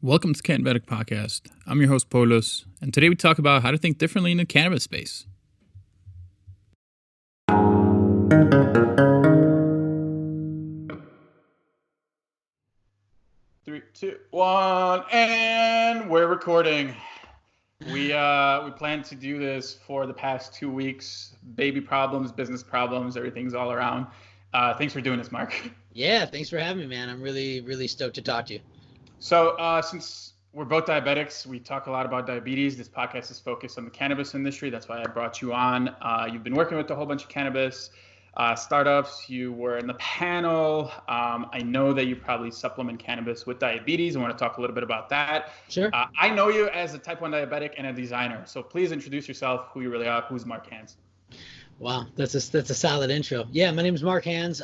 Welcome to Cannabetic Podcast. I'm your host, Polos, and today we talk about how to think differently in the cannabis space. Three, two, one, and we're recording. We plan to do this for the past 2 weeks. Baby problems, business problems, everything's all around. Thanks for doing this, Marc. Yeah, thanks for having me, man. I'm really stoked to talk to you. So since we're both diabetics, we talk a lot about diabetes. This podcast is focused on the cannabis industry. That's why I brought you on. You've been working with a whole bunch of cannabis startups. You were in the panel. I know that you probably supplement cannabis with diabetes. I want to talk a little bit about that. Sure. I know you as a type 1 diabetic and a designer. So please introduce yourself, who you really are. Who's Marc Hands? Wow, that's a solid intro. Yeah, my name is Marc Hands,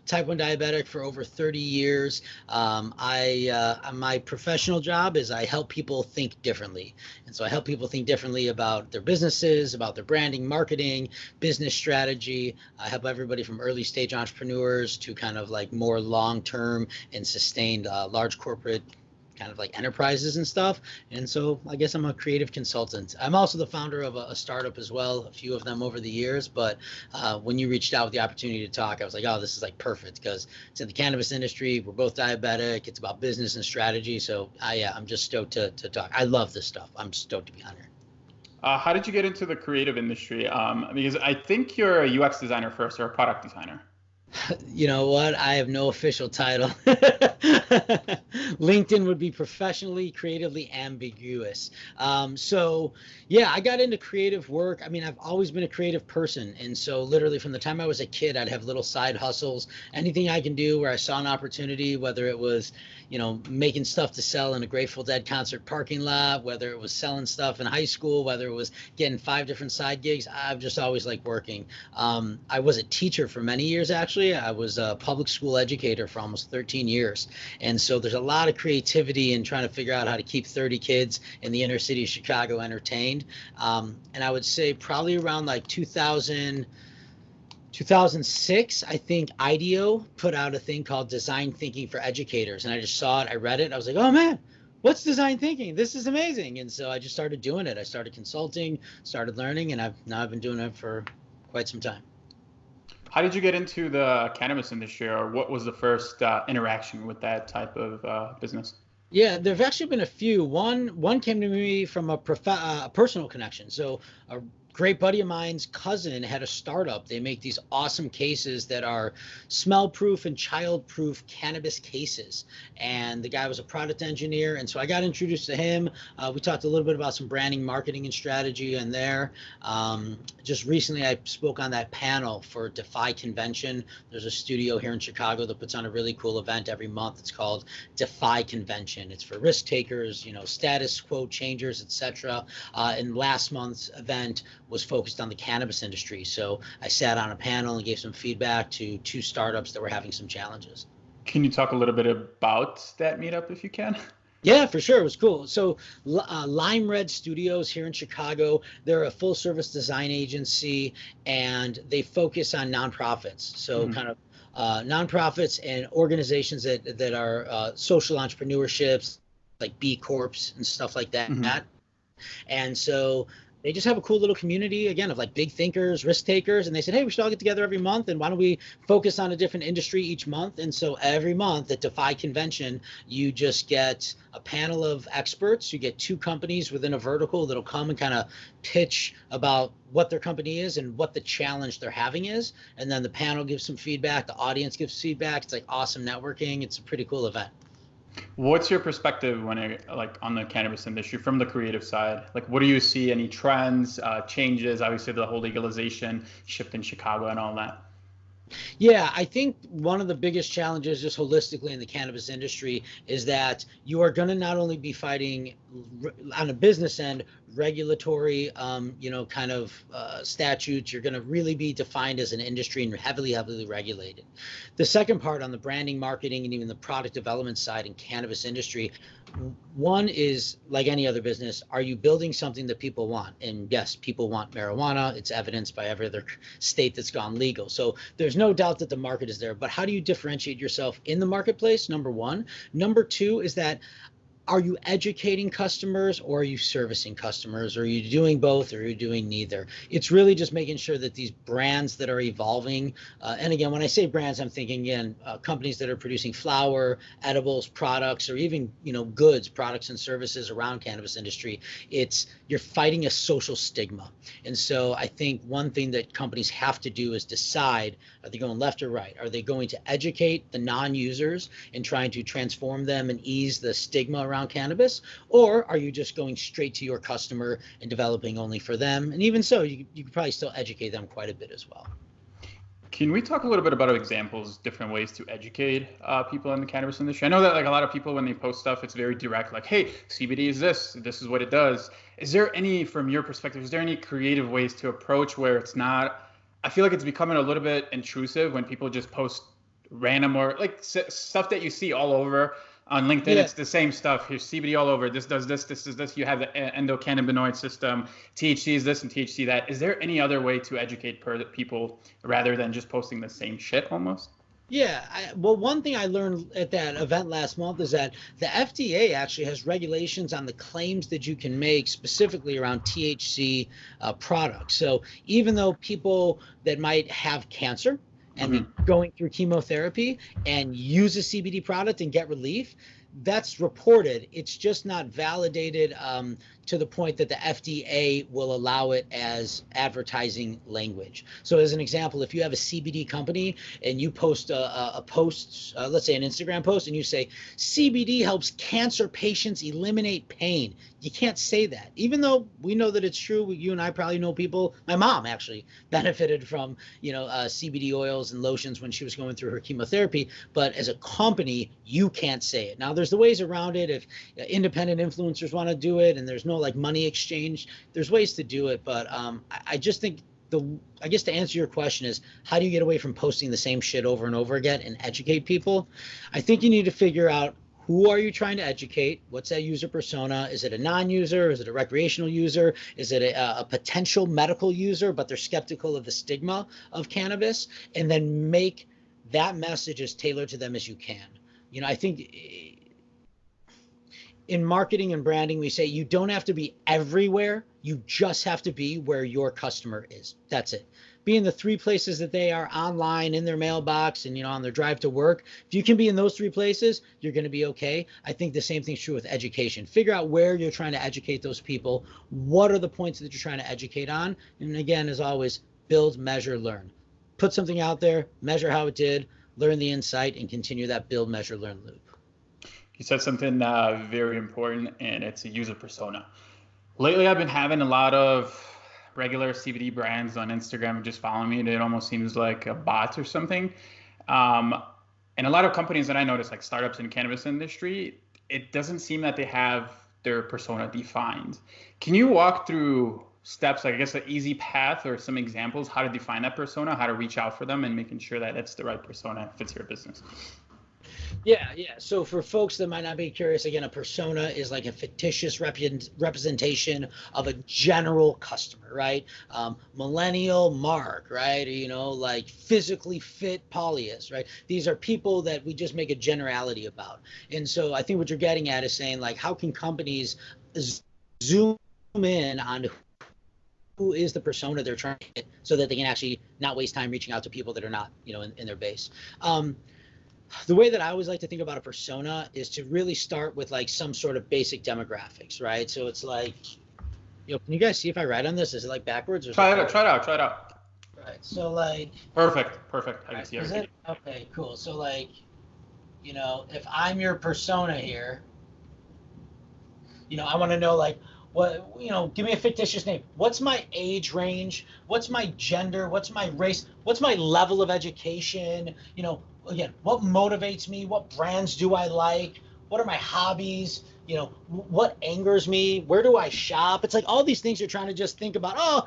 type 1 diabetic for over 30 years. My professional job is I help people think differently. And so I help people think differently about their businesses, about their branding, marketing, business strategy. I help everybody from early stage entrepreneurs to kind of like more long-term and sustained large corporate kind of like enterprises and stuff. And so I guess I'm a creative consultant. I'm also the founder of a startup as well, a few of them over the years. But when you reached out with the opportunity to talk, I was like, oh, this is like perfect because it's in the cannabis industry. We're both diabetic. It's about business and strategy. So I'm just stoked to talk. I love this stuff. I'm stoked to be on here. How did you get into the creative industry? Because I think you're a UX designer first or a product designer. You know what? I have no official title. LinkedIn would be professionally, creatively ambiguous. So yeah, I got into creative work. I mean, I've always been a creative person. And so literally from the time I was a kid, I'd have little side hustles, anything I can do where I saw an opportunity, whether it was, making stuff to sell in a Grateful Dead concert parking lot, whether it was selling stuff in high school, whether it was getting 5 different side gigs. I've just always liked working. I was a teacher for many years, actually. I was a public school educator for almost 13 years. And so there's a lot of creativity in trying to figure out how to keep 30 kids in the inner city of Chicago entertained. And I would say probably around like 2006, I think IDEO put out a thing called Design Thinking for Educators. And I just saw it, I read it, I was like, oh man, what's design thinking? This is amazing. And so I just started doing it. I started consulting, started learning, and I've been doing it for quite some time. How did you get into the cannabis industry, or what was the first interaction with that type of business? Yeah, there've actually been a few. One came to me from a personal connection. So a great buddy of mine's cousin had a startup. They make these awesome cases that are smell-proof and child-proof cannabis cases. And the guy was a product engineer. And so I got introduced to him. We talked a little bit about some branding, marketing, and strategy in there. Just recently, I spoke on that panel for Defy Convention. There's a studio here in Chicago that puts on a really cool event every month. It's called Defy Convention. It's for risk takers, status quo changers, etc. And last month's event was focused on the cannabis industry. So I sat on a panel and gave some feedback to 2 startups that were having some challenges. Can you talk a little bit about that meetup if you can? Yeah, for sure. It was cool. So Lime Red Studios here in Chicago, they're a full service design agency and they focus on nonprofits. So kind of nonprofits and organizations that are social entrepreneurships like B Corps and stuff like that. And so they just have a cool little community, again, of like big thinkers, risk takers. And they said, hey, we should all get together every month. And why don't we focus on a different industry each month? And so every month at Defy Convention, you just get a panel of experts. You get 2 companies within a vertical that'll come and kind of pitch about what their company is and what the challenge they're having is. And then the panel gives some feedback. The audience gives feedback. It's like awesome networking. It's a pretty cool event. What's your perspective on the cannabis industry from the creative side? Like, what do you see? Any trends, changes? Obviously, the whole legalization shift in Chicago and all that. Yeah, I think one of the biggest challenges just holistically in the cannabis industry is that you are going to not only be fighting on a business end, regulatory, statutes. You're going to really be defined as an industry and heavily regulated. The second part on the branding, marketing, and even the product development side in cannabis industry, one is like any other business, are you building something that people want? And yes, people want marijuana. It's evidenced by every other state that's gone legal. So there's no doubt that the market is there, but how do you differentiate yourself in the marketplace? Number one. Number two is that are you educating customers, or are you servicing customers? Or are you doing both, or are you doing neither? It's really just making sure that these brands that are evolving, and again, when I say brands, I'm thinking again, companies that are producing flower, edibles, products, or even, goods, products and services around cannabis industry. You're fighting a social stigma. And so I think one thing that companies have to do is decide, are they going left or right? Are they going to educate the non-users and trying to transform them and ease the stigma around cannabis, or are you just going straight to your customer and developing only for them? And even so, you could probably still educate them quite a bit as well. Can we talk a little bit about examples, different ways to educate people in the cannabis industry? I know that like a lot of people, when they post stuff, it's very direct, like, hey, CBD is this is what it does. Is there any, from your perspective, is there any creative ways to approach where it's not, I feel like it's becoming a little bit intrusive when people just post random or like stuff that you see all over on LinkedIn. It's the same stuff. Here's CBD all over. This does this. This is this. You have the endocannabinoid system. THC is this and THC that. Is there any other way to educate people rather than just posting the same shit almost? Yeah, well, one thing I learned at that event last month is that the FDA actually has regulations on the claims that you can make specifically around THC products. So even though people that might have cancer and be going through chemotherapy and use a CBD product and get relief, that's reported. It's just not validated to the point that the FDA will allow it as advertising language. So as an example, if you have a CBD company and you post a post, let's say an Instagram post, and you say, CBD helps cancer patients eliminate pain, you can't say that. Even though we know that it's true, you and I probably know people, my mom actually benefited from, CBD oils and lotions when she was going through her chemotherapy, but as a company, you can't say it. Now, there's the ways around it. If independent influencers want to do it and there's no like money exchange, there's ways to do it. But I just think I guess to answer your question is, how do you get away from posting the same shit over and over again and educate people? I think you need to figure out, who are you trying to educate? What's that user persona? Is it a non-user? Is it a recreational user? Is it a potential medical user, but they're skeptical of the stigma of cannabis? And then make that message as tailored to them as you can. I think in marketing and branding, we say you don't have to be everywhere. You just have to be where your customer is. That's it. Be in the 3 places that they are: online, in their mailbox, and on their drive to work. If you can be in those 3 places, you're going to be okay. I think the same thing's true with education. Figure out where you're trying to educate those people. What are the points that you're trying to educate on? And again, as always, build, measure, learn. Put something out there, measure how it did, learn the insight, and continue that build, measure, learn loop. You said something very important, and it's a user persona. Lately, I've been having a lot of regular CBD brands on Instagram just following me. It almost seems like a bot or something. And a lot of companies that I notice, like startups in the cannabis industry, it doesn't seem that they have their persona defined. Can you walk through steps, like I guess an easy path or some examples, how to define that persona, how to reach out for them and making sure that it's the right persona that fits your business? Yeah. So for folks that might not be curious, again, a persona is like a fictitious representation of a general customer, right? Millennial Marc, right? Like physically fit Polyus, right? These are people that we just make a generality about. And so I think what you're getting at is saying, like, how can companies zoom in on who is the persona they're trying to hit so that they can actually not waste time reaching out to people that are not, in their base. The way that I always like to think about a persona is to really start with like some sort of basic demographics, right? So it's like, can you guys see if I write on this? Is it like backwards? Or try it out. Right. So like. Perfect. I can see everything. Okay, cool. So like, if I'm your persona here, I want to know like, what, give me a fictitious name. What's my age range? What's my gender? What's my race? What's my level of education? Again, what motivates me? What brands do I like? What are my hobbies? What angers me? Where do I shop? It's like all these things you're trying to just think about. Oh,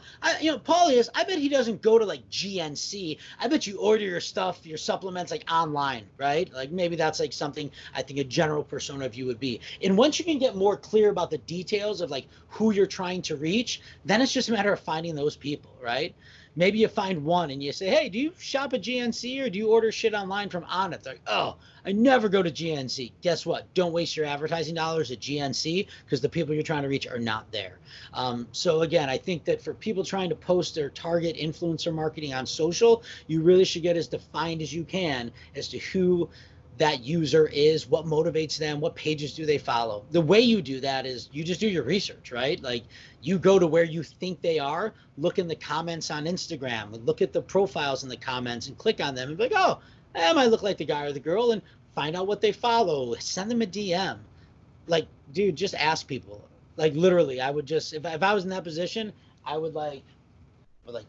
Paulius, I bet he doesn't go to like GNC. I bet you order your stuff, your supplements like online, right? Like maybe that's like something I think a general persona of you would be. And once you can get more clear about the details of like who you're trying to reach, then it's just a matter of finding those people, right? maybe you find one and you say, hey, do you shop at GNC or do you order shit online from Onnit? They're like, oh, I never go to GNC. Guess what? Don't waste your advertising dollars at GNC because the people you're trying to reach are not there. So again, I think that for people trying to post their target influencer marketing on social, you really should get as defined as you can as to who that user is, what motivates them, what pages do they follow. The way you do that is you just do your research, right? Like you go to where you think they are, look in the comments on Instagram, look at the profiles in the comments and click on them and be like, oh, I might look like the guy or the girl, and find out what they follow, send them a DM. Like, dude, just ask people. Like literally, I would just, if I was in that position, I would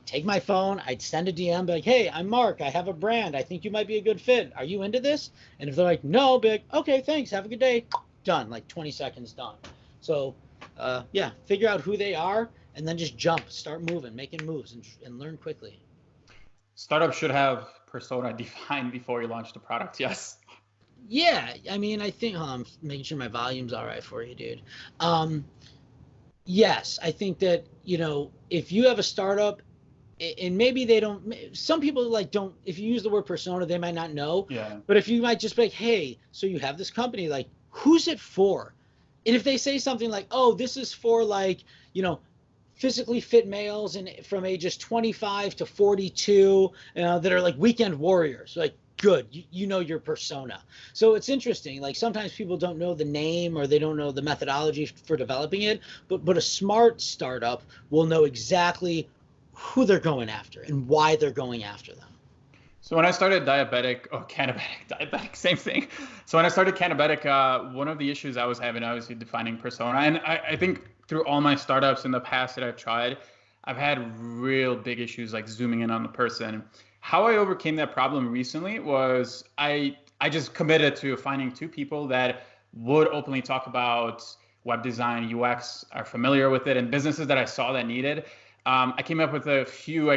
take my phone, I'd send a DM, be like, hey, I'm Mark, I have a brand, I think you might be a good fit. Are you into this? And if they're like, no, be like, okay, thanks, have a good day. Done, like 20 seconds done. So yeah, figure out who they are and then just jump, start moving, making moves and learn quickly. Startups should have persona defined before you launch the product, yes. Yeah, I mean, I think, I'm making sure my volume's all right for you, dude. Yes, I think that, if you have a startup, and maybe they don't, some people don't, if you use the word persona, they might not know. Yeah. But if you might just be like, hey, so you have this company, like, who's it for? And if they say something like, oh, this is for physically fit males and from ages 25 to 42 that are like weekend warriors, like, good, you know your persona. So it's interesting, like sometimes people don't know the name or they don't know the methodology for developing it, but a smart startup will know exactly who they're going after and why they're going after them. So when I started Cannabetic, same thing. So when I started Cannabetic, one of the issues I was having, obviously, defining persona. And I think through all my startups in the past that I've tried, I've had real big issues like zooming in on the person. How I overcame that problem recently was I just committed to finding two people that would openly talk about web design, UX, are familiar with it, and businesses that I saw that needed. I came up with a few,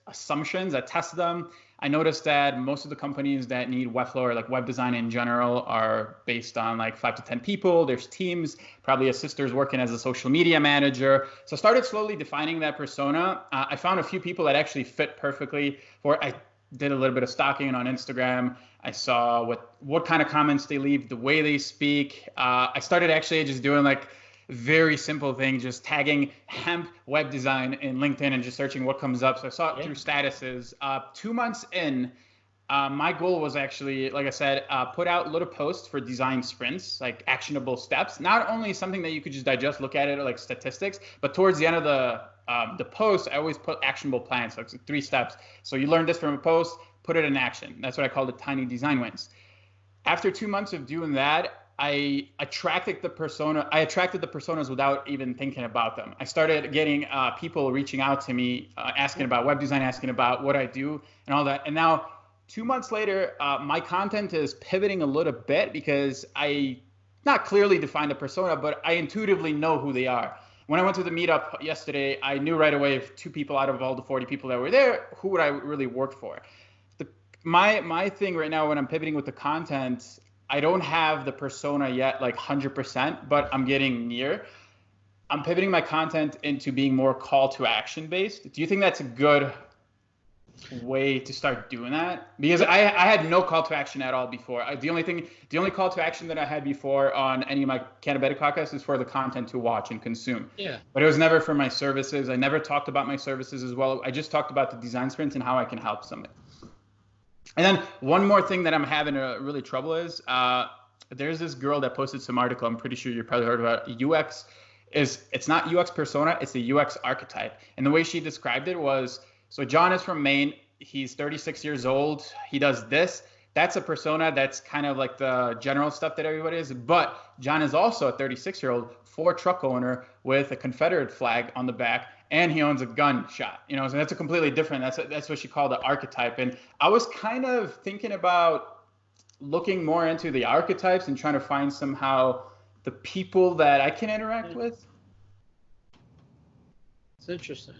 assumptions. I tested them. I noticed that most of the companies that need Webflow or like web design in general are based on like 5 to 10 people. There's teams, probably a sister's working as a social media manager. So I started slowly defining that persona. I found a few people that actually fit perfectly for it. I did a little bit of stalking on Instagram. I saw what kind of comments they leave, the way they speak. I started actually just doing like very simple thing, just tagging hemp web design in LinkedIn and just searching what comes up. So I saw it through statuses. 2 months in, my goal was actually, like I said, put out little posts for design sprints, like actionable steps. Not only something that you could just digest, look at it, or like statistics, but towards the end of the post, I always put actionable plans, so it's 3 steps. So you learn this from a post, put it in action. That's what I call the tiny design wins. After 2 months of doing that, I attracted the personas without even thinking about them. I started getting people reaching out to me, asking about web design, asking about what I do and all that. And now 2 months later, my content is pivoting a little bit because I not clearly defined a persona, but I intuitively know who they are. When I went to the meetup yesterday, I knew right away if 2 people out of all the 40 people that were there, who would I really work for? My thing right now when I'm pivoting with the content, I don't have the persona yet, like 100%, but I'm getting near. I'm pivoting my content into being more call to action based. Do you think that's a good way to start doing that? Because I had no call to action at all before. The only call to action that I had before on any of my Cannabetic podcasts is for the content to watch and consume. Yeah. But it was never for my services. I never talked about my services as well. I just talked about the design sprints and how I can help somebody. And then one more thing that I'm having really trouble is there's this girl that posted some article. I'm pretty sure you probably heard about UX. It's not UX persona, it's the UX archetype. And the way she described it was, so John is from Maine. He's 36 years old. He does this. That's a persona. That's kind of like the general stuff that everybody is. But John is also a 36-year-old Ford truck owner with a Confederate flag on the back, and he owns a gun shop. So that's a completely different. That's what she called the archetype. And I was kind of thinking about looking more into the archetypes and trying to find somehow the people that I can interact with. It's interesting.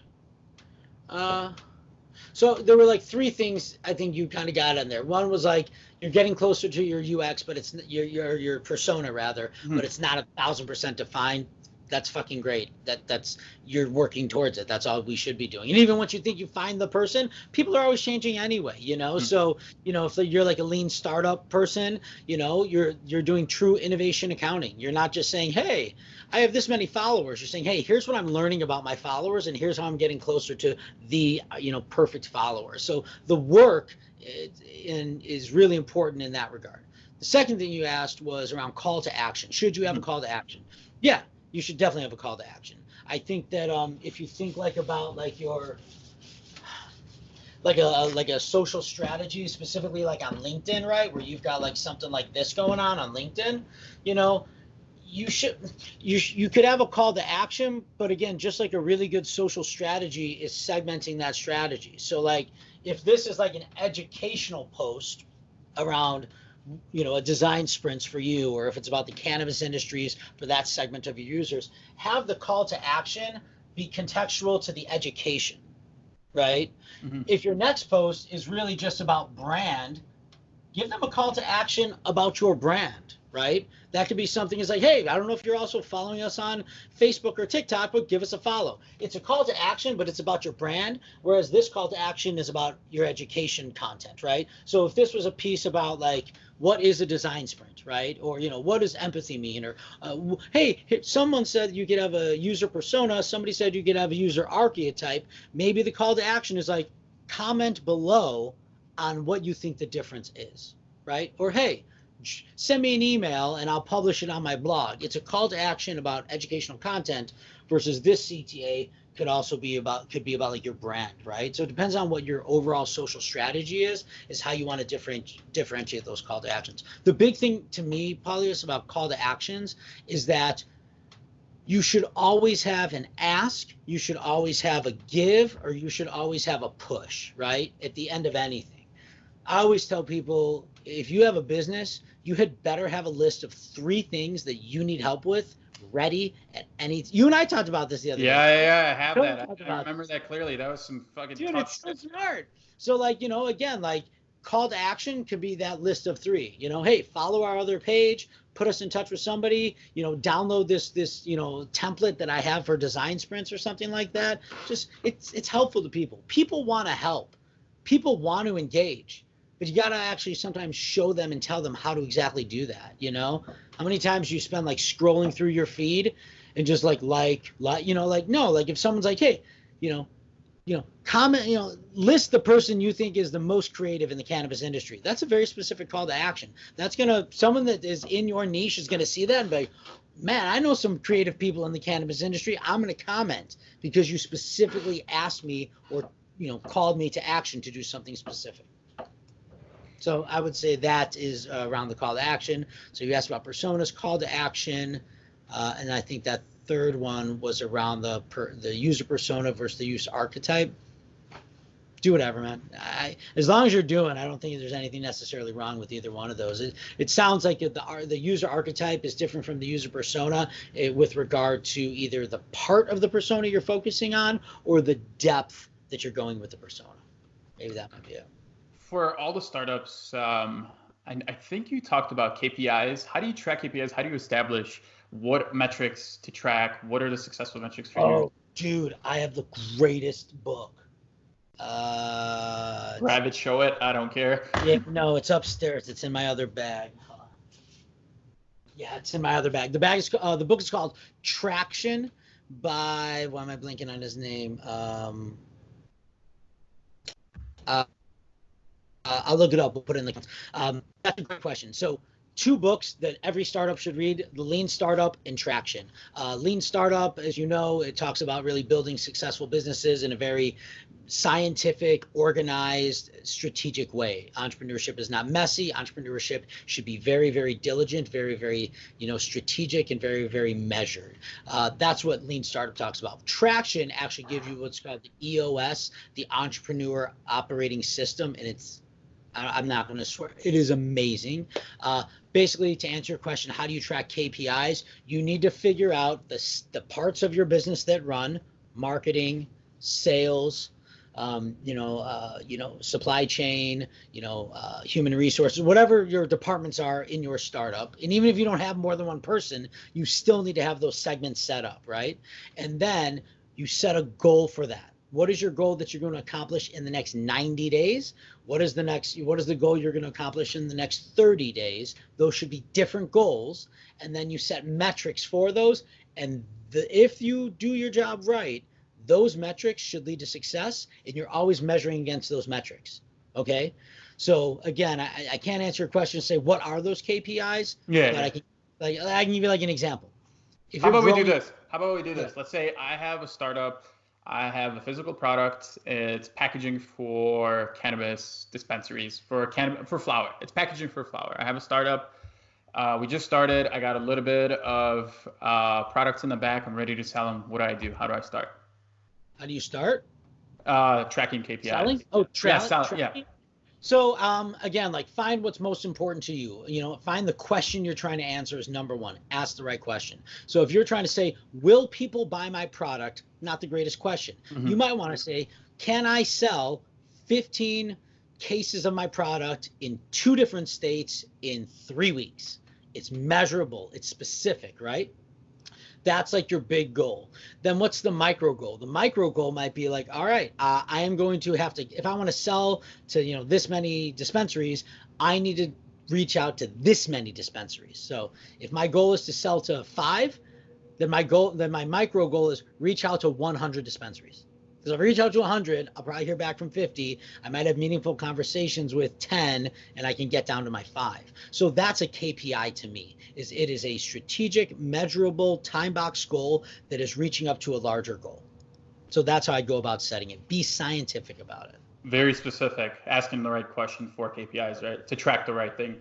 So there were like 3 things I think you kind of got in there. One was like you're getting closer to your UX, but it's your persona rather, but it's not 1,000% defined. That's fucking great. That's you're working towards it. That's all we should be doing. And even once you think you find the person, people are always changing anyway, So, if you're like a lean startup person, you're doing true innovation accounting. You're not just saying, hey, I have this many followers. You're saying, hey, here's what I'm learning about my followers, and here's how I'm getting closer to the perfect followers. So the work is really important in that regard. The second thing you asked was around call to action. Should you have a call to action? Yeah, you should definitely have a call to action. I think that if you think about your like a social strategy, specifically like on LinkedIn, right, where you've got like something like this going on LinkedIn, you could have a call to action, but again, just like a really good social strategy is segmenting that strategy. So like if this is like an educational post around a design sprints for you, or if it's about the cannabis industries for that segment of your users, have the call to action be contextual to the education, right? If your next post is really just about brand, give them a call to action about your brand, right? That could be something is like, hey, I don't know if you're also following us on Facebook or TikTok, but give us a follow. It's a call to action, but it's about your brand, whereas this call to action is about your education content, right? So if this was a piece about like, what is a design sprint, right? Or, what does empathy mean? Or, hey, someone said you could have a user persona. Somebody said you could have a user archetype. Maybe the call to action is like, comment below on what you think the difference is, right? Or, hey, send me an email and I'll publish it on my blog. It's a call to action about educational content versus this CTA could be about like your brand, right? So it depends on what your overall social strategy is how you want to differentiate those call to actions. The big thing to me, Paulius, about call to actions is that you should always have an ask, you should always have a give, or you should always have a push, right? At the end of anything. I always tell people, if you have a business, you had better have a list of 3 things that you need help with ready at any. You and I talked about this the other day. Yeah, I have that. I remember that clearly. That was some fucking dude. It's so smart. So like, again, like call to action could be that list of 3. Hey, follow our other page, put us in touch with somebody, download this template that I have for design sprints or something like that. Just it's helpful to people. People want to help. People want to engage. But you got to actually sometimes show them and tell them how to exactly do that, How many times you spend like scrolling through your feed and just like, no, like if someone's like, hey, comment, list the person you think is the most creative in the cannabis industry. That's a very specific call to action. That's someone that is in your niche is going to see that and be like, man, I know some creative people in the cannabis industry. I'm going to comment because you specifically asked me or, called me to action to do something specific. So I would say that is around the call to action. So you asked about personas, call to action, and I think that third one was around the user persona versus the user archetype. Do whatever, man. As long as you're doing, I don't think there's anything necessarily wrong with either one of those. It sounds like the user archetype is different from the user persona with regard to either the part of the persona you're focusing on or the depth that you're going with the persona. Maybe that might be it. For all the startups, I think you talked about KPIs. How do you track KPIs? How do you establish what metrics to track? What are the successful metrics for you? Dude, I have the greatest book. Grab it, show it. I don't care. Yeah, no, it's upstairs. It's in my other bag. Yeah, it's in my other bag. The book is called Traction by, why am I blinking on his name? I'll look it up. We'll put it in the comments. That's a great question. So 2 books that every startup should read: The Lean Startup and Traction. Lean Startup, as you know, it talks about really building successful businesses in a very scientific, organized, strategic way. Entrepreneurship is not messy. Entrepreneurship should be very, very diligent, very, very, strategic, and very, very measured. That's what Lean Startup talks about. Traction actually gives you what's called the EOS, the Entrepreneur Operating System, and I'm not going to swear, it is amazing. Basically, to answer your question, how do you track KPIs? You need to figure out the parts of your business that run: marketing, sales, supply chain, human resources, whatever your departments are in your startup. And even if you don't have more than one person, you still need to have those segments set up, right? And then you set a goal for that. What is your goal that you're going to accomplish in the next 90 days? What is the goal you're going to accomplish in the next 30 days? Those should be different goals. And then you set metrics for those. And if you do your job right, those metrics should lead to success, and you're always measuring against those metrics. Okay. So again, I can't answer your question and say, what are those KPIs? Yeah. But I can give you like an example. How about we do this? Let's say I have a startup. I have a physical product. It's packaging for cannabis dispensaries for flower. It's packaging for flower. I have a startup. We just started. I got a little bit of products in the back. I'm ready to sell them. What do I do? How do I start? How do you start? Tracking KPIs. Selling? Oh, tracking. Yeah. So again, like find what's most important to you. Find the question you're trying to answer is number one. Ask the right question. So if you're trying to say, will people buy my product? Not the greatest question. Mm-hmm. You might want to say, can I sell 15 cases of my product in 2 different states in 3 weeks? It's measurable. It's specific, right? That's like your big goal. Then what's the micro goal? The micro goal might be like, all right, I am going to have to, if I want to sell to, this many dispensaries, I need to reach out to this many dispensaries. So if my goal is to sell to 5, then my micro goal is reach out to 100 dispensaries. Because if I reach out to 100, I'll probably hear back from 50. I might have meaningful conversations with 10, and I can get down to my 5. So that's a KPI to me. It is a strategic, measurable, time box goal that is reaching up to a larger goal. So that's how I go about setting it. Be scientific about it. Very specific, asking the right question for KPIs, right? To track the right thing.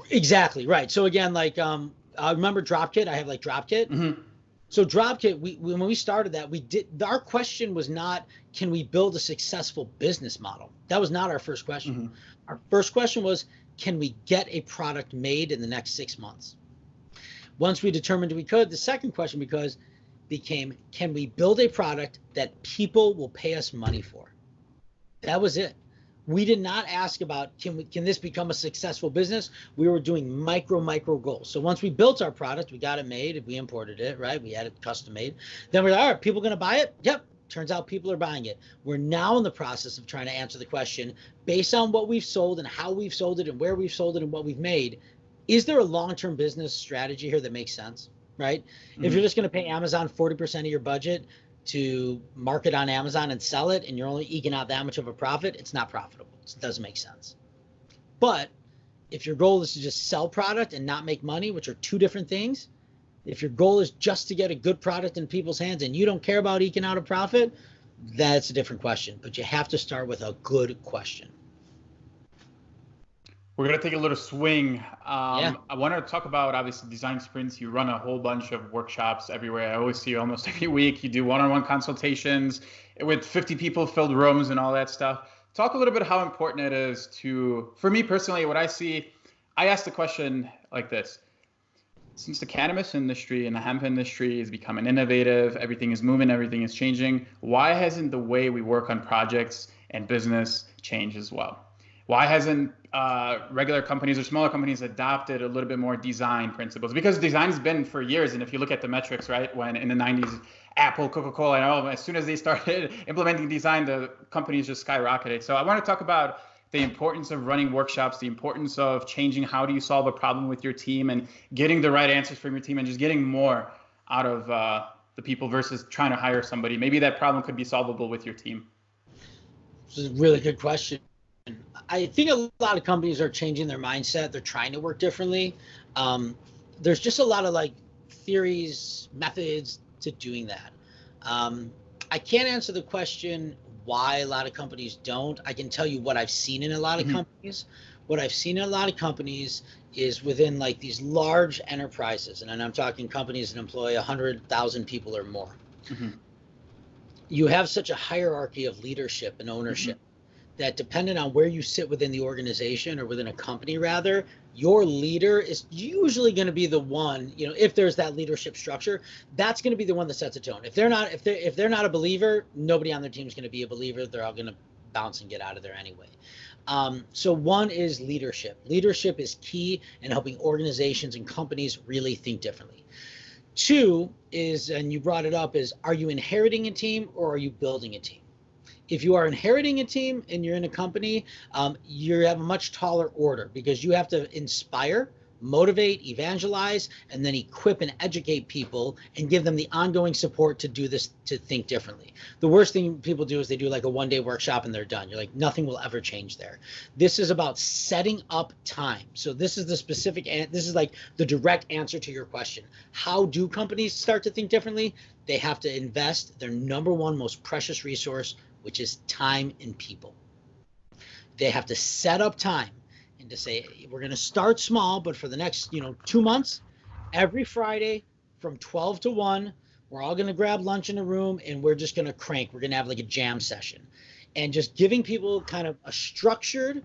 Exactly, right. So again, like I remember Dropkit. I have like Dropkit. Mm-hmm. So Dropkit, when we started that, our question was not, can we build a successful business model? That was not our first question. Mm-hmm. Our first question was, can we get a product made in the next 6 months? Once we determined we could, the second question became, can we build a product that people will pay us money for? That was it. We did not ask about, can this become a successful business? We were doing micro goals. So once we built our product, we got it made, we imported it, right? We had it custom made. Then we're like, all right, people going to buy it? Yep. Turns out people are buying it. We're now in the process of trying to answer the question, based on what we've sold and how we've sold it and where we've sold it and what we've made, is there a long-term business strategy here that makes sense, right? Mm-hmm. If you're just going to pay Amazon 40% of your budget to market on Amazon and sell it, and you're only eking out that much of a profit, it's not profitable. It doesn't make sense. But if your goal is to just sell product and not make money, which are 2 different things, if your goal is just to get a good product in people's hands and you don't care about eking out a profit, that's a different question. But you have to start with a good question. We're going to take a little swing. I want to talk about, obviously, design sprints. You run a whole bunch of workshops everywhere. I always see you almost every week. You do one-on-one consultations with 50 people filled rooms and all that stuff. Talk a little bit how important it is for me personally, what I see, I ask the question like this. Since the cannabis industry and the hemp industry is becoming innovative, everything is moving, everything is changing, why hasn't the way we work on projects and business changed as well? Why hasn't regular companies or smaller companies adopted a little bit more design principles? Because design's been for years, and if you look at the metrics, right, when in the 90s, Apple, Coca-Cola, and all, as soon as they started implementing design, the companies just skyrocketed. So I want to talk about the importance of running workshops, the importance of changing how do you solve a problem with your team and getting the right answers from your team and just getting more out of the people versus trying to hire somebody. Maybe that problem could be solvable with your team. This is a really good question. I think a lot of companies are changing their mindset. They're trying to work differently. There's just a lot of like theories, methods to doing that. I can't answer the question why a lot of companies don't. I can tell you what I've seen in a lot of companies. What I've seen in a lot of companies is within like these large enterprises, and I'm talking companies that employ 100,000 people or more. Mm-hmm. You have such a hierarchy of leadership and ownership that depending on where you sit within the organization or within a company rather, your leader is usually going to be the one, if there's that leadership structure, that's going to be the one that sets a tone. If they're not a believer, nobody on their team is going to be a believer. They're all going to bounce and get out of there anyway. So one is leadership. Leadership is key in helping organizations and companies really think differently. Two is, and you brought it up, is are you inheriting a team or are you building a team? If you are inheriting a team and you're in a company, you have a much taller order because you have to inspire, motivate, evangelize, and then equip and educate people and give them the ongoing support to do this, to think differently. The worst thing people do is they do like a one-day workshop and they're done. You're like, nothing will ever change there. This is about setting up time. So this is the specific, this is like the direct answer to your question. How do companies start to think differently? They have to invest their number one most precious resource, which is time and people. They have to set up time and to say, we're going to start small, but for the next 2 months, every Friday from 12 to 1, we're all going to grab lunch in a room and we're just going to crank. We're going to have like a jam session. And just giving people kind of a structured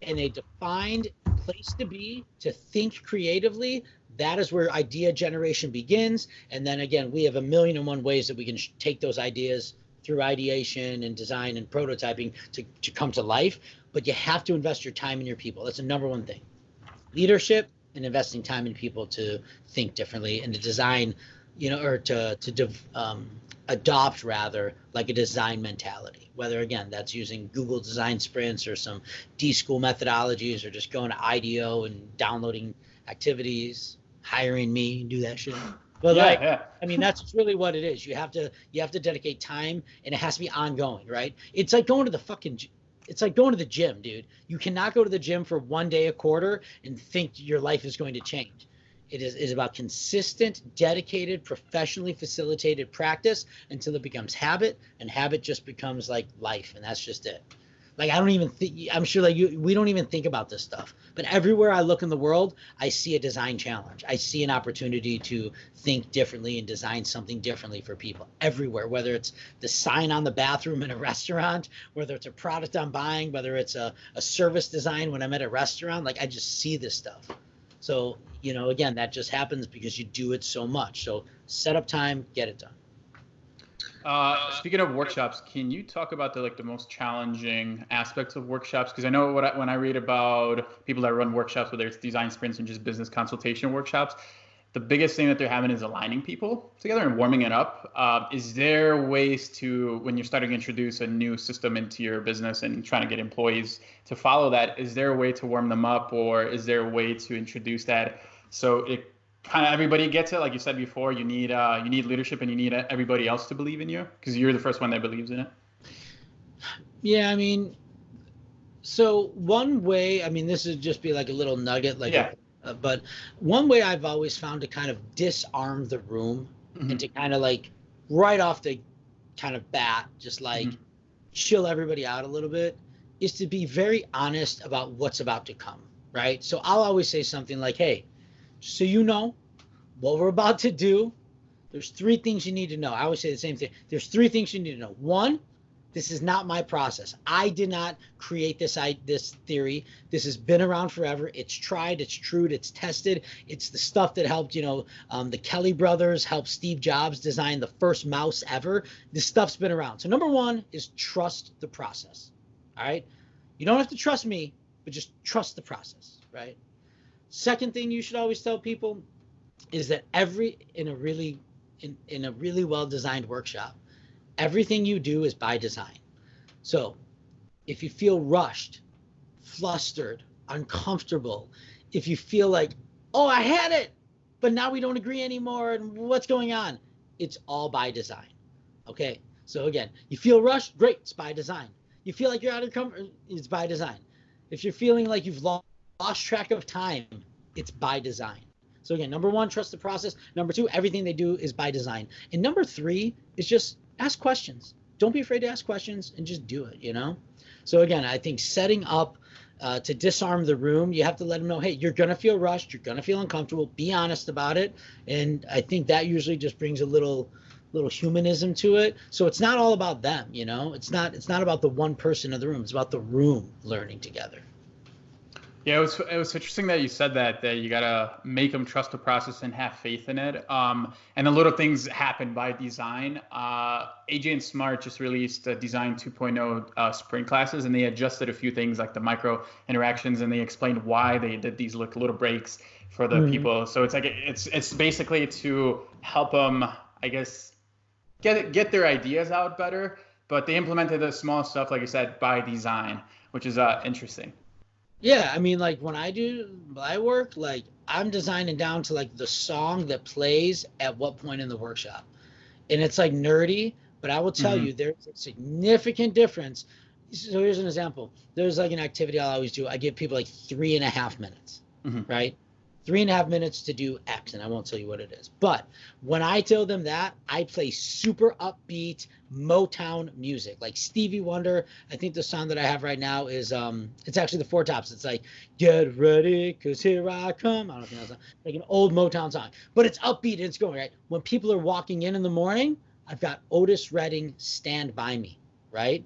and a defined place to be, to think creatively. That is where idea generation begins. And then again, we have a million and one ways that we can take those ideas through ideation and design and prototyping to come to life. But you have to invest your time in your people. That's the number one thing. Leadership and investing time in people to think differently and to design, or to adopt rather like a design mentality. Whether again, that's using Google design sprints or some D-School methodologies or just going to IDEO and downloading activities, hiring me, do that shit. But I mean, that's really what it is. You have to dedicate time, and it has to be ongoing, right? It's like going to the gym, dude. You cannot go to the gym for one day a quarter and think your life is going to change. It is about consistent, dedicated, professionally facilitated practice until it becomes habit, and habit just becomes like life, and that's just it. Like, I don't even think, I'm sure like we don't even think about this stuff, but everywhere I look in the world, I see a design challenge. I see an opportunity to think differently and design something differently for people everywhere, whether it's the sign on the bathroom in a restaurant, whether it's a product I'm buying, whether it's a service design when I'm at a restaurant. Like, I just see this stuff. So, again, that just happens because you do it so much. So set up time, get it done. Speaking of workshops, can you talk about the most challenging aspects of workshops? Because I know when I read about people that run workshops, whether it's design sprints and just business consultation workshops, the biggest thing that they're having is aligning people together and warming it up. Is there ways to, when you're starting to introduce a new system into your business and trying to get employees to follow that, is there a way to warm them up, or is there a way to introduce that so it kind of everybody gets it? Like you said before, you need leadership and you need everybody else to believe in you because you're the first one that believes in it. Yeah, I mean, so one way, this would just be like a little nugget, but one way I've always found to kind of disarm the room and to kind of like right off the kind of bat, just like chill everybody out a little bit, is to be very honest about what's about to come, right? So I'll always say something like, hey, so what we're about to do, there's 3 things you need to know. I always say the same thing. There's 3 things you need to know. 1, this is not my process. I did not create this theory. This has been around forever. It's tried, it's true, it's tested. It's the stuff that helped, the Kelly brothers helped Steve Jobs design the first mouse ever. This stuff's been around. So number 1 is trust the process. All right. You don't have to trust me, but just trust the process, right? Second thing you should always tell people is that in a really well-designed workshop, everything you do is by design. So if you feel rushed, flustered, uncomfortable, if you feel like, oh, I had it, but now we don't agree anymore, and what's going on? It's all by design. Okay. So again, you feel rushed, great, it's by design. You feel like you're out of comfort, it's by design. If you're feeling like you've lost track of time, it's by design. So again, number 1, trust the process. Number 2, everything they do is by design. And number 3 is just ask questions. Don't be afraid to ask questions and just do it, So again, I think setting up to disarm the room, you have to let them know, hey, you're going to feel rushed. You're going to feel uncomfortable. Be honest about it. And I think that usually just brings a little humanism to it. So it's not all about them, It's not about the one person in the room. It's about the room learning together. Yeah, it was interesting that you said that you gotta make them trust the process and have faith in it. And the little things happen by design. AJ and Smart just released Design 2.0 spring classes, and they adjusted a few things like the micro interactions, and they explained why they did these little breaks for the people. So it's like it's basically to help them, I guess, get their ideas out better. But they implemented the small stuff, like you said, by design, which is interesting. Yeah, I mean, like when I do my work, like I'm designing down to like the song that plays at what point in the workshop. And it's like nerdy, but I will tell Mm-hmm. you there's a significant difference. So here's an example. There's like an activity I'll always do. I give people like 3.5 minutes, Mm-hmm. right? 3.5 minutes to do X, and I won't tell you what it is. But when I tell them that, I play super upbeat Motown music, like Stevie Wonder. I think the song that I have right now is it's actually the Four Tops. It's like "Get Ready, 'Cause Here I Come." I don't think that's like an old Motown song, but it's upbeat and it's going right. When people are walking in the morning, I've got Otis Redding "Stand By Me," right?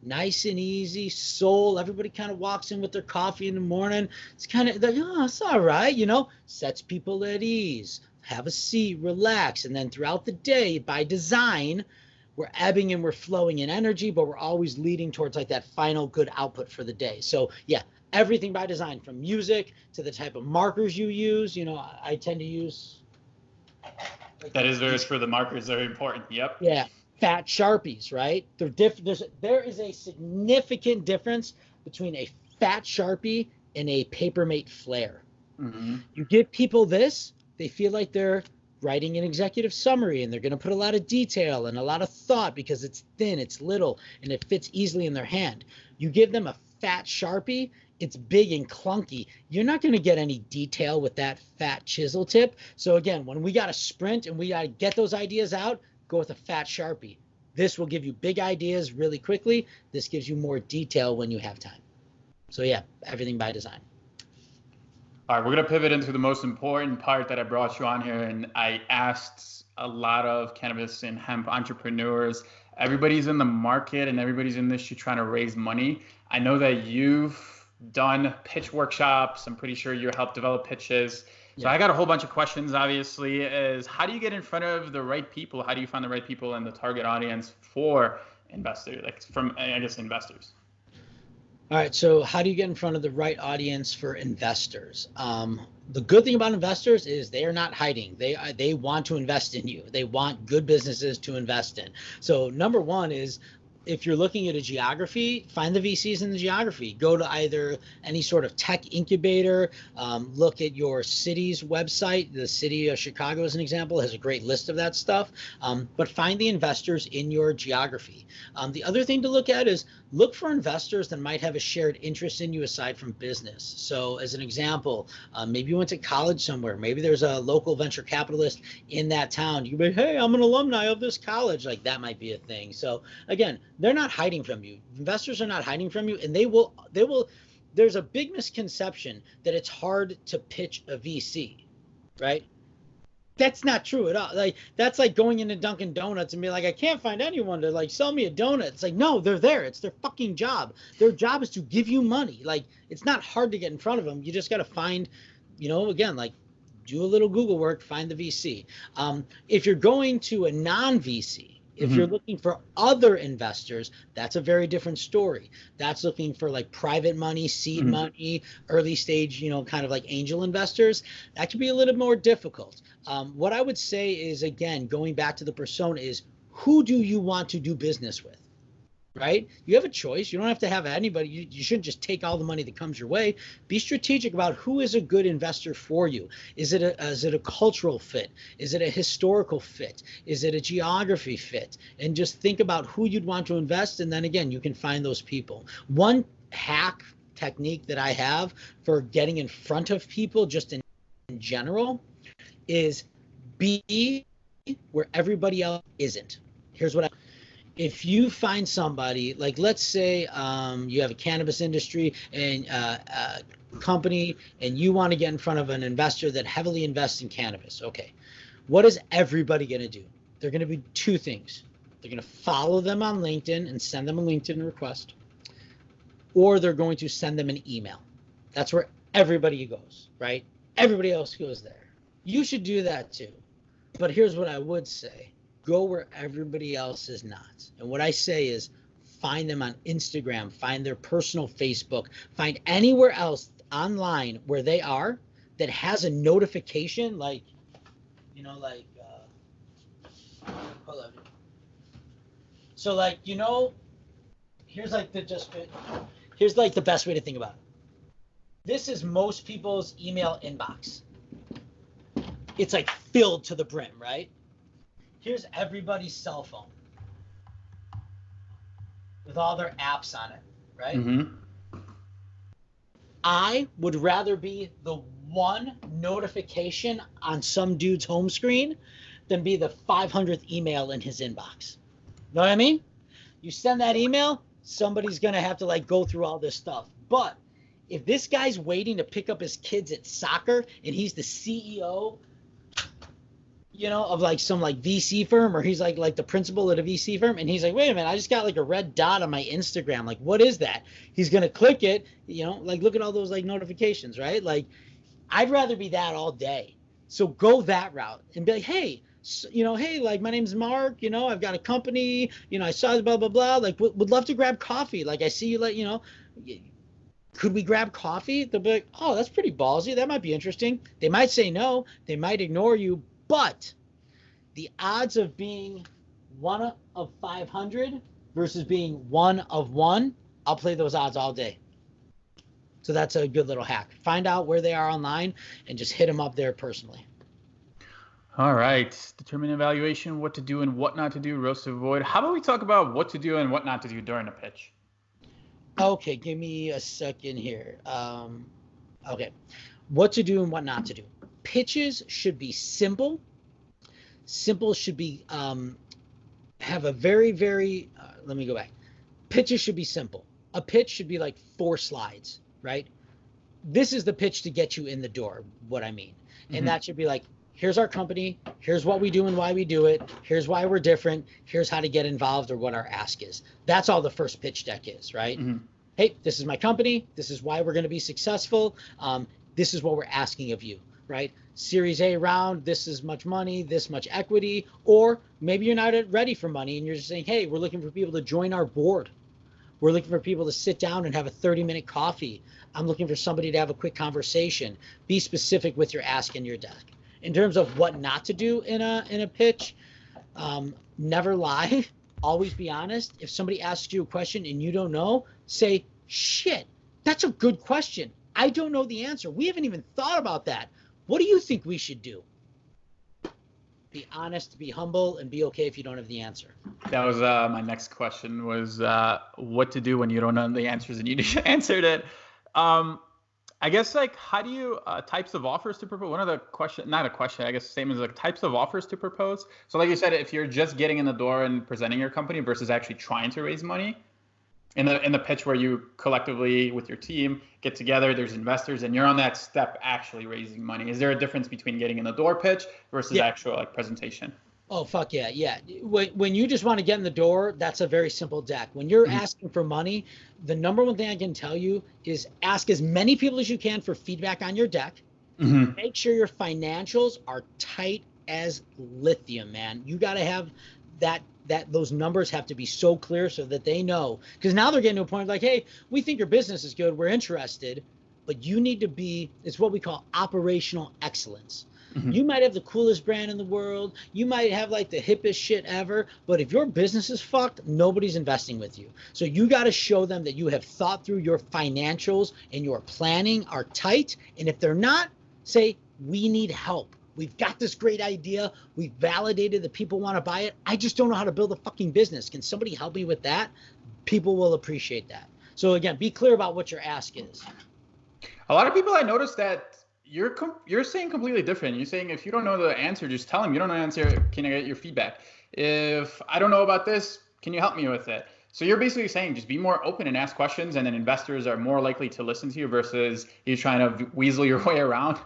Nice and easy, soul. Everybody kind of walks in with their coffee in the morning. It's kind of like, oh, it's all right, sets people at ease. Have a seat, relax. And then throughout the day, by design, we're ebbing and we're flowing in energy, but we're always leading towards like that final good output for the day. So, yeah, everything by design, from music to the type of markers you use. I tend to use. Like, That is very true. The markers are important. Yep. yeah, fat Sharpies, right? There is a significant difference between a fat Sharpie and a Papermate Flare. Mm-hmm. You give people this, they feel like they're writing an executive summary, and they're going to put a lot of detail and a lot of thought because it's thin, it's little, and it fits easily in their hand. You give them a fat Sharpie, it's big and clunky. You're not going to get any detail with that fat chisel tip. So again, when we got to sprint and we got to get those ideas out, go with a fat Sharpie. This will give you big ideas really quickly. This gives you more detail when you have time. So yeah, everything by design. All right, we're going to pivot into the most important part that I brought you on here. And I asked a lot of cannabis and hemp entrepreneurs. Everybody's in the market and everybody's in this industry trying to raise money. I know that you've done pitch workshops. I'm pretty sure you helped develop pitches. So I got a whole bunch of questions, obviously, is how do you get in front of the right people? How do you find the right people and the target audience for investors, like from, I guess, investors? All right, so how do you get in front of the right audience for investors? The good thing about investors is they are not hiding. They want to invest in you. They want good businesses to invest in. So number one is, if you're looking at a geography, find the VCs in the geography. Go to either any sort of tech incubator, look at your city's website. The city of Chicago, as an example, has a great list of that stuff. But find the investors in your geography. The other thing to look at is look for investors that might have a shared interest in you aside from business. So as an example, maybe you went to college somewhere. Maybe there's a local venture capitalist in that town. You be, hey, I'm an alumni of this college. Like that might be a thing. So again, they're not hiding from you. Investors are not hiding from you, and they will. There's a big misconception that it's hard to pitch a VC, right? That's not true at all. Like that's like going into Dunkin' Donuts and be like, I can't find anyone to like sell me a donut. It's like, no, they're there. It's their fucking job. Their job is to give you money. Like it's not hard to get in front of them. You just got to find, again, like do a little Google work, find the VC. If you're going to a non-VC, if you're looking for other investors, that's a very different story. That's looking for like private money, seed money, early stage, kind of like angel investors. That can be a little more difficult. What I would say is, again, going back to the persona, is who do you want to do business with? Right? You have a choice. You don't have to have anybody. You shouldn't just take all the money that comes your way. Be strategic about who is a good investor for you. Is it a cultural fit? Is it a historical fit? Is it a geography fit? And just think about who you'd want to invest. And then again, you can find those people. One hack technique that I have for getting in front of people just in general is be where everybody else isn't. Here's what if you find somebody, like let's say you have a cannabis industry and company, and you want to get in front of an investor that heavily invests in cannabis. Okay, what is everybody going to do? They're going to do two things. They're going to follow them on LinkedIn and send them a LinkedIn request, or they're going to send them an email. That's where everybody goes, right? Everybody else goes there. You should do that too. But here's what I would say. Go where everybody else is not. And what I say is find them on Instagram, find their personal Facebook, find anywhere else online where they are that has a notification like, hold on. So like, here's like the best way to think about it. This is most people's email inbox. It's like filled to the brim, right? Here's everybody's cell phone with all their apps on it, right? Mm-hmm. I would rather be the one notification on some dude's home screen than be the 500th email in his inbox. Know what I mean? You send that email, somebody's going to have to like go through all this stuff. But if this guy's waiting to pick up his kids at soccer and he's the CEO, of like some like VC firm, or he's like the principal at a VC firm, and he's like, wait a minute, I just got like a red dot on my Instagram. Like, what is that? He's going to click it, like look at all those like notifications, right? Like, I'd rather be that all day. So go that route and be like, hey, hey, like my name's Marc, I've got a company, I saw blah, blah, blah, like would love to grab coffee. Like I see you, like, could we grab coffee? They'll be like, oh, that's pretty ballsy. That might be interesting. They might say no. They might ignore you. But the odds of being one of 500 versus being one of one, I'll play those odds all day. So that's a good little hack. Find out where they are online and just hit them up there personally. All right. Determine evaluation, what to do and what not to do, roast to avoid. How about we talk about what to do and what not to do during a pitch? Okay, give me a second here. Okay, what to do and what not to do. Pitches should be simple. Simple should be have a very, very. Let me go back. Pitches should be simple. A pitch should be like 4 slides, right? This is the pitch to get you in the door. What I mean, and that should be like, here's our company. Here's what we do and why we do it. Here's why we're different. Here's how to get involved or what our ask is. That's all the first pitch deck is, right? Mm-hmm. Hey, this is my company. This is why we're going to be successful. This is what we're asking of you, right? Series A round, this is much money, this much equity, or maybe you're not ready for money and you're just saying, hey, we're looking for people to join our board. We're looking for people to sit down and have a 30-minute coffee. I'm looking for somebody to have a quick conversation. Be specific with your ask and your deck. In terms of what not to do in a pitch, never lie. Always be honest. If somebody asks you a question and you don't know, say, shit, that's a good question. I don't know the answer. We haven't even thought about that. What do you think we should do? Be honest, be humble, and be okay if you don't have the answer. That was my next question was what to do when you don't know the answers and you just answered it. I guess like how do you types of offers to propose? One of the question, not a question, I guess same as like types of offers to propose. So like you said, if you're just getting in the door and presenting your company versus actually trying to raise money, in the pitch where you collectively with your team get together, there's investors, and you're on that step actually raising money. Is there a difference between getting in the door pitch versus actual like presentation? Oh, fuck yeah. Yeah. When you just want to get in the door, that's a very simple deck. When you're asking for money, the number one thing I can tell you is ask as many people as you can for feedback on your deck. Mm-hmm. Make sure your financials are tight as lithium, man. You got to have that those numbers have to be so clear so that they know. Because now they're getting to a point like, hey, we think your business is good. We're interested. But you need to be, it's what we call operational excellence. Mm-hmm. You might have the coolest brand in the world. You might have like the hippest shit ever. But if your business is fucked, nobody's investing with you. So you got to show them that you have thought through your financials and your planning are tight. And if they're not, say, we need help. We've got this great idea. We've validated that people want to buy it. I just don't know how to build a fucking business. Can somebody help me with that? People will appreciate that. So again, be clear about what your ask is. A lot of people, I noticed that you're saying completely different. You're saying if you don't know the answer, just tell them you don't know the answer. Can I get your feedback? If I don't know about this, can you help me with it? So you're basically saying just be more open and ask questions, and then investors are more likely to listen to you versus you trying to weasel your way around.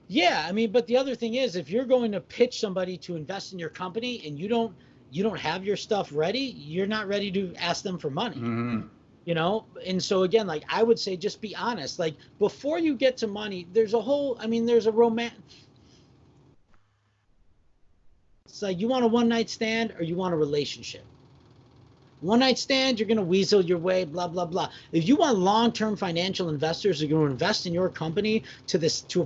Yeah, I mean, but the other thing is, if you're going to pitch somebody to invest in your company and you don't have your stuff ready, you're not ready to ask them for money. Mm-hmm. you know? And so again, like I would say, just be honest. Like before you get to money, there's a whole, I mean, there's a romance. It's like you want a one night stand or you want a relationship. One night stand, you're going to weasel your way, blah, blah, blah. If you want long-term financial investors who are going to invest in your company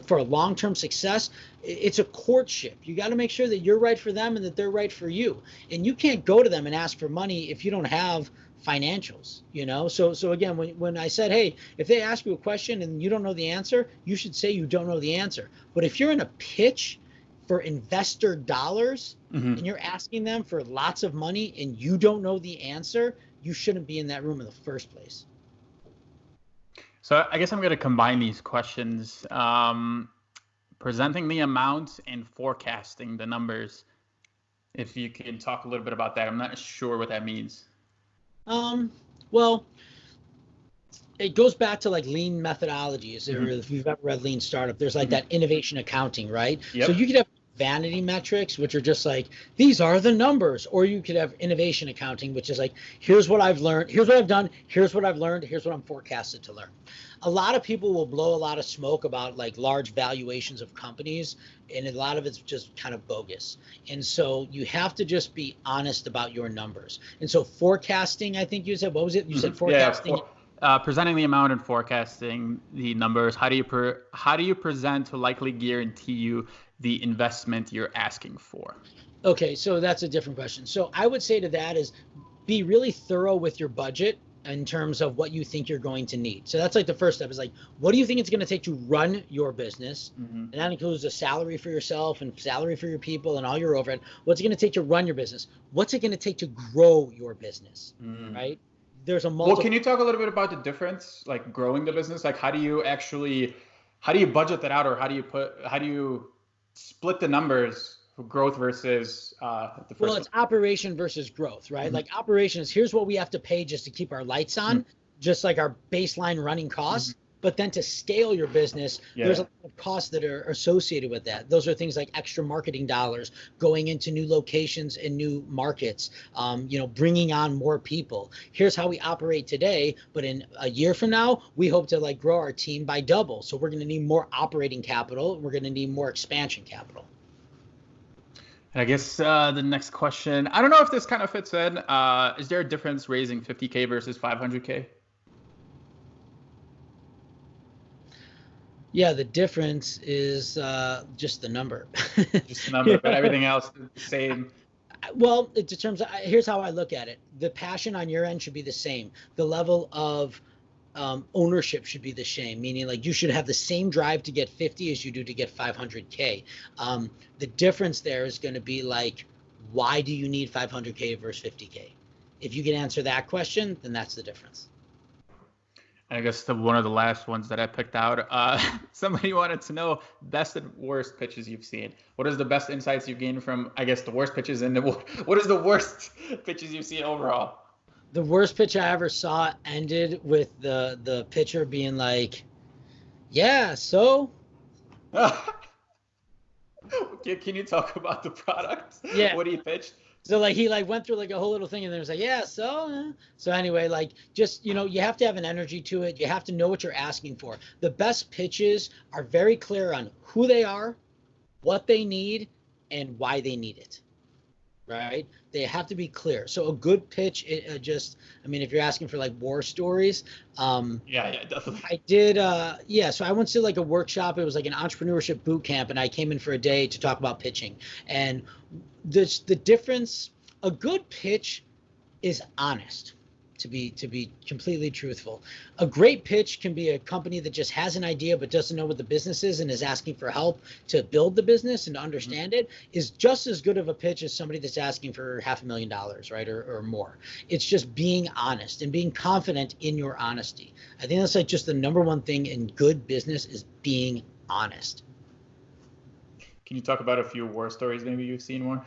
for long-term success, it's a courtship. You got to make sure that you're right for them and that they're right for you. And you can't go to them and ask for money if you don't have financials, you know? So again, when I said, hey, if they ask you a question and you don't know the answer, you should say you don't know the answer. But if you're in a pitch for investor dollars and you're asking them for lots of money and you don't know the answer, you shouldn't be in that room in the first place. So I guess I'm going to combine these questions. Presenting the amounts and forecasting the numbers. If you can talk a little bit about that. I'm not sure what that means. Well, it goes back to like lean methodologies, or if you've ever read Lean Startup, there's like that innovation accounting, right? Yep. So you could have vanity metrics, which are just like, these are the numbers, or you could have innovation accounting, which is like, here's what I've learned, here's what I've done, here's what I've learned, here's what I'm forecasted to learn. A lot of people will blow a lot of smoke about like large valuations of companies, and a lot of it's just kind of bogus. And so you have to just be honest about your numbers. And so forecasting, I think you said, what was it? You said forecasting. Yeah, presenting the amount and forecasting the numbers. How do you present to likely guarantee you the investment you're asking for? Okay, so that's a different question. So I would say to that is be really thorough with your budget in terms of what you think you're going to need. So that's like the first step is like, what do you think it's going to take to run your business? And that includes a salary for yourself and salary for your people and all your overhead. What's it going to take to run your business? What's it going to take to grow your business, right? There's a multiple. Well, can you talk a little bit about the difference, like growing the business? Like how do you budget that out, or how do you split the numbers for growth versus the first? Well, it's operation versus growth, right? Like operation is, here's what we have to pay just to keep our lights on, just like our baseline running costs. But then to scale your business, there's a lot of costs that are associated with that. Those are things like extra marketing dollars, going into new locations and new markets, bringing on more people. Here's how we operate today, but in a year from now, we hope to like grow our team by double. So we're going to need more operating capital. We're going to need more expansion capital. And I guess the next question, I don't know if this kind of fits in. Is there a difference raising 50K versus 500K? Yeah, the difference is just the number. Just the number, but everything else the same. Well, it determines. Here's how I look at it. The passion on your end should be the same. The level of ownership should be the same, meaning like you should have the same drive to get 50 as you do to get 500K. The difference there is going to be like, why do you need 500K versus 50K? If you can answer that question, then that's the difference. I guess one of the last ones that I picked out, somebody wanted to know best and worst pitches you've seen. What is the best insights you've gained from, I guess, the worst pitches, and what is the worst pitches you've seen overall? The worst pitch I ever saw ended with the pitcher being like, yeah, so. Can you talk about the product? Yeah. What he pitched? So like he like went through like a whole little thing, and then it was like, yeah, so anyway, like just, you have to have an energy to it. You have to know what you're asking for. The best pitches are very clear on who they are, what they need, and why they need it. Right? They have to be clear. So a good pitch, if you're asking for like war stories, yeah, definitely. I did, so I went to like a workshop. It was like an entrepreneurship boot camp, and I came in for a day to talk about pitching. And the difference, a good pitch is honest, to be completely truthful. A great pitch can be a company that just has an idea but doesn't know what the business is and is asking for help to build the business and to understand it, is just as good of a pitch as somebody that's asking for $500,000, right, or more. It's just being honest and being confident in your honesty. I think that's like just the number one thing in good business is being honest. Can you talk about a few war stories maybe you've seen more?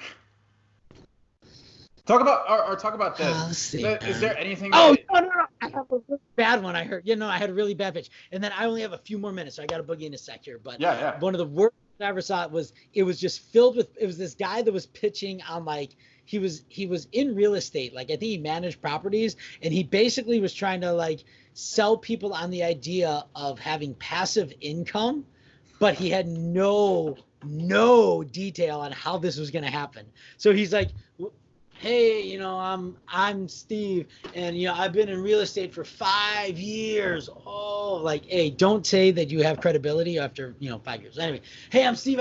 Talk about this. Let's see, is there anything? No. I have a really bad one. I heard. I had a really bad pitch, and then I only have a few more minutes, so I got to boogie in a sec here. But one of the worst I ever saw it was just filled with. It was this guy that was pitching on like he was in real estate. Like I think he managed properties, and he basically was trying to like sell people on the idea of having passive income, but he had no detail on how this was going to happen. So he's like, hey, you know, I'm Steve, and you know, I've been in real estate for 5 years. Oh, like, hey, don't say that you have credibility after, you know, 5 years. Anyway, hey, I'm Steve.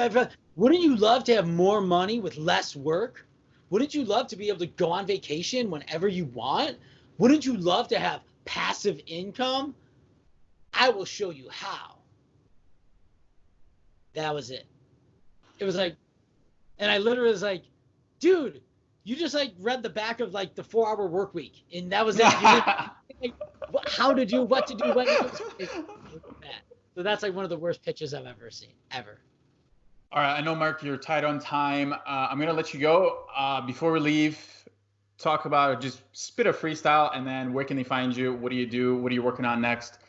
Wouldn't you love to have more money with less work? Wouldn't you love to be able to go on vacation whenever you want? Wouldn't you love to have passive income? I will show you how. That was it. It was like, and I literally was like, dude, you just like read the back of like the 4-hour work week, and that was it. Like, how to do, what to do, when to do. So that's like one of the worst pitches I've ever seen, ever. All right, I know, Marc, you're tight on time. I'm gonna let you go. Before we leave, talk about, just spit a freestyle, and then where can they find you? What do you do? What are you working on next?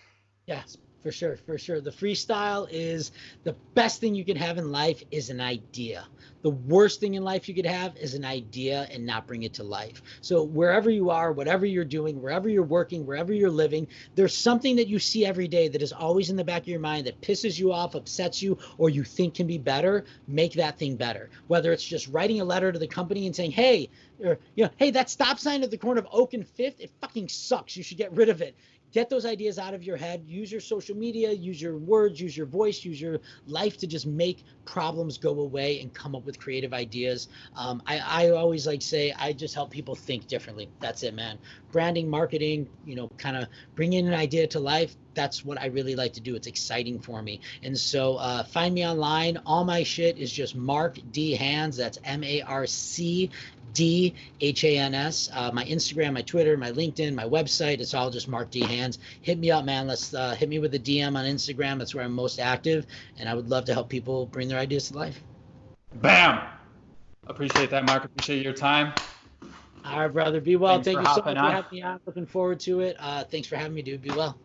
Yes, for sure, for sure. The freestyle is the best thing you can have in life is an idea. The worst thing in life you could have is an idea and not bring it to life. So wherever you are, whatever you're doing, wherever you're working, wherever you're living, there's something that you see every day that is always in the back of your mind that pisses you off, upsets you, or you think can be better. Make that thing better. Whether it's just writing a letter to the company and saying, hey, or, you know, hey, that stop sign at the corner of Oak and 5th, it fucking sucks. You should get rid of it. Get those ideas out of your head. Use your social media, use your words, use your voice, use your life to just make problems go away and come up with creative ideas. I always like say, I just help people think differently. That's it, man. Branding, marketing, you know, kind of bringing an idea to life. That's what I really like to do. It's exciting for me. And so find me online. All my shit is just Marc D. Hands. That's MarcDHans. My Instagram, my Twitter, my LinkedIn, my website. It's all just Marc D. Hands. Hit me up, man. Let's hit me with a DM on Instagram. That's where I'm most active. And I would love to help people bring their ideas to life. Bam! Appreciate that, Marc. Appreciate your time. All right, brother. Be well. Thanks Thank for you so hopping much for on. having me on. Looking forward to it. Thanks for having me, dude. Be well.